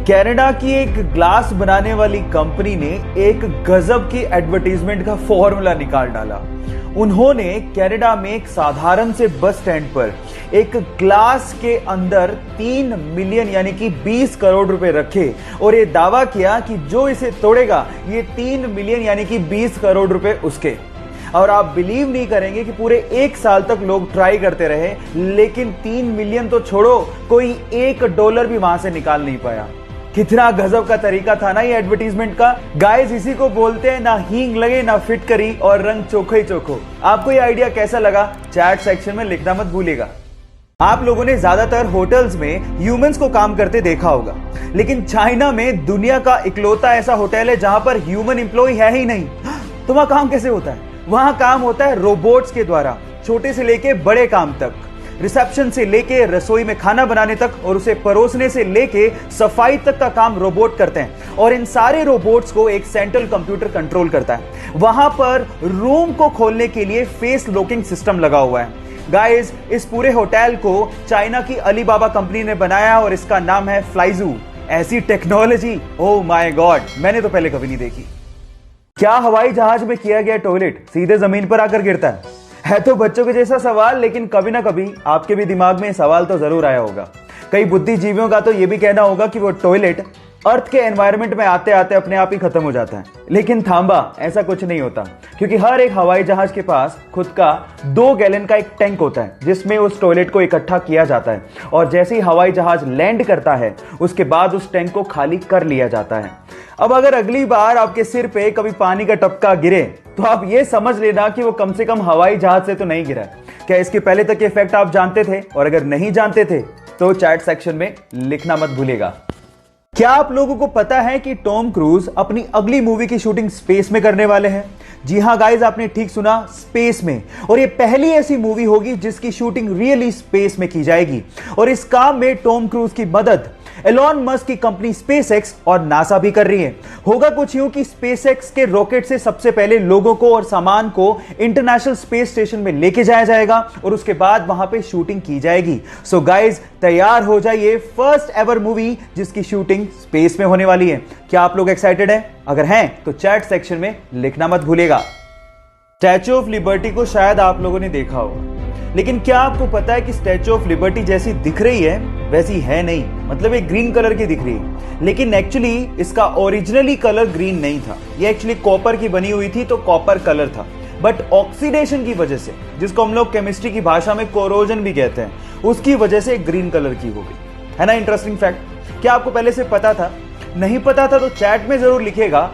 Canada की एक glass बनाने वाली कंपनी ने एक गजब की एडवर्टीजमेंट का फॉर्मूला निकाल डाला। उन्होंने कनाडा में एक साधारण से बस स्टैंड पर एक ग्लास के अंदर 3 मिलियन यानी कि 20 करोड़ रुपए रखे और ये दावा किया कि जो इसे तोड़ेगा ये 3 मिलियन यानी कि 20 करोड़ रुपए उसके। और आप बिलीव नहीं करेंगे कि पूरे 1 साल तक लोग ट्राई करते रहे, लेकिन 3 मिलियन तो छोड़ो, कोई $1 भी वहां से निकाल नहीं पाया। कितना गजब का तरीका था ना ये एडवर्टीजमेंट का। गाइस, इसी को बोलते हैं ना हींग लगे ना फिट करी और रंग चोखो ही चोखो। आपको ये आइडिया कैसा लगा चैट सेक्शन में लिखना मत भूलिएगा। आप लोगों ने ज्यादातर होटल्स में ह्यूमंस को काम करते देखा होगा, लेकिन चाइना में दुनिया का इकलौता ऐसा होटल है जहां पर ह्यूमन एम्प्लॉय है ही नहीं। तो वहां काम कैसे होता है? वहां काम होता है रोबोट्स के द्वारा, छोटे से लेके बड़े काम तक, रिसेप्शन से लेके रसोई में खाना बनाने तक और उसे परोसने से लेके सफाई तक का काम रोबोट करते हैं। और इन सारे रोबोट्स को एक सेंट्रल कंप्यूटर कंट्रोल करता है। वहां पर रूम को खोलने के लिए फेस लॉकिंग सिस्टम लगा हुआ है। गाइस, इस पूरे होटल को चाइना की अलीबाबा कंपनी ने बनाया और इसका नाम है फ्लाइजू। ऐसी टेक्नोलॉजी, ओह माय गॉड, मैंने तो पहले कभी नहीं देखी। क्या हवाई जहाज में किया गया टॉयलेट सीधे जमीन पर आकर गिरता है तो बच्चों के जैसा सवाल, लेकिन कभी ना कभी आपके भी दिमाग में सवाल तो जरूर आया होगा। कई बुद्धिजीवियों का तो यह भी कहना होगा कि वो टॉयलेट अर्थ के एनवायरनमेंट में आते आते अपने आप ही खत्म हो जाता है। लेकिन थांबा, ऐसा कुछ नहीं होता, क्योंकि हर एक हवाई जहाज के पास खुद का 2 गैलन का एक टैंक होता है जिसमें उस टॉयलेट को इकट्ठा किया जाता है। और जैसे ही हवाई जहाज लैंड करता है उसके बाद उस टैंक को खाली कर लिया जाता है। अब अगर अगली बार आपके सिर पे कभी पानी का टपका गिरे तो आप ये समझ लेना कि वो कम से कम हवाई जहाज से तो नहीं गिरा। क्या इसके पहले तक के इफेक्ट आप जानते थे? और अगर नहीं जानते थे तो चैट सेक्शन में लिखना मत भूलिएगा। क्या आप लोगों को पता है कि टॉम क्रूज अपनी अगली मूवी की शूटिंग स्पेस में करने वाले हैं? जी हां गाइस, आपने ठीक सुना, स्पेस में। और ये पहली ऐसी मूवी होगी जिसकी शूटिंग रियली स्पेस में की जाएगी। और इस काम में टॉम क्रूज की मदद एलॉन मस्क की कंपनी स्पेसएक्स और नासा भी कर रही है। होगा कुछ यूं कि स्पेसएक्स के रॉकेट से सबसे पहले लोगों को और सामान को इंटरनेशनल स्पेस स्टेशन में लेके जाया जाएगा और उसके बाद वहां पे शूटिंग की जाएगी। सो गाइस, तैयार हो जाइए, फर्स्ट एवर मूवी जिसकी शूटिंग स्पेस में होने वाली है। क्या आप लोग एक्साइटेड हैं? अगर हैं तो चैट सेक्शन में लिखना मत भूलिएगा। स्टैच्यू ऑफ लिबर्टी को शायद आप लोगों ने देखा होगा, लेकिन क्या आपको पता है कि स्टैच्यू ऑफ लिबर्टी जैसी दिख रही है वैसी है नहीं। मतलब ये ग्रीन कलर की दिख रही है, लेकिन एक्चुअली इसका ओरिजिनली कलर ग्रीन नहीं था। ये एक्चुअली कॉपर की बनी हुई थी, तो कॉपर कलर था। बट ऑक्सीडेशन की वजह से, जिसको हम लोग केमिस्ट्री की भाषा में कोरोजन भी कहते हैं, उसकी वजह से ग्रीन कलर की हो गई। है ना इंटरेस्टिंग फैक्ट? क्या आपको पहले से पता था? नहीं पता था तो चैट में जरूर लिखेगा